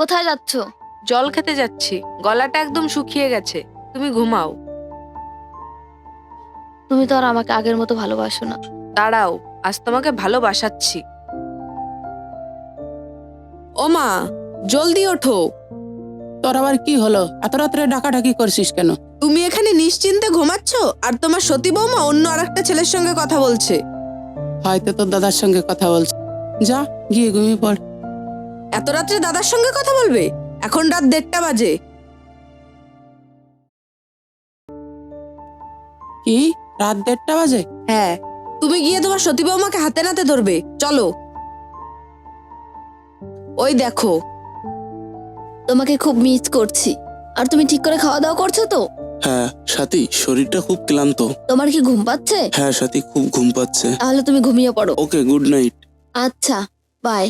কোথায় যাচ্ছ? জল খেতে যাচ্ছি, গলাটা একদম শুকিয়ে গেছে। তুমি ঘুমাও। তুমি তো আর আমাকে আগের মতো ভালোবাসো না। দাঁড়াও, আজ তোমাকে ভালোবাসাচ্ছি। ও মা, জলদি ওঠো। তোর আবার কি হলো? এত রাত্রে ডাকাডাকি করছিস কেন? তুমি এখানে নিশ্চিন্তে ঘুমাচ্ছ আর তোমার সতী বৌমা অন্য আরেকটা ছেলের সঙ্গে কথা বলছে। হয়তো তোর দাদার সঙ্গে কথা বলছে। যা গিয়ে ঘুমিয়ে পড়। এত রাত্রে দাদার সঙ্গে কথা বলবে? এখন রাত 1:30 বাজে। কি রাত 1:30 বাজে? হ্যাঁ, তুমি গিয়ে তোমার সতী বৌমাকে হাতে নাতে ধরবে। চলো। ওই দেখো। তোমাকে খুব মিস করছি। আর তুমি ঠিক করে খাওয়া দাওয়া করছো তো? হ্যাঁ সাথী, শরীরটা খুব ক্লান্ত। তোমার কি ঘুম পাচ্ছে? হ্যাঁ সাথী, খুব ঘুম পাচ্ছে। তাহলে তুমি ঘুমিয়ে পড়ো। ওকে, গুড নাইট। আচ্ছা, বাই।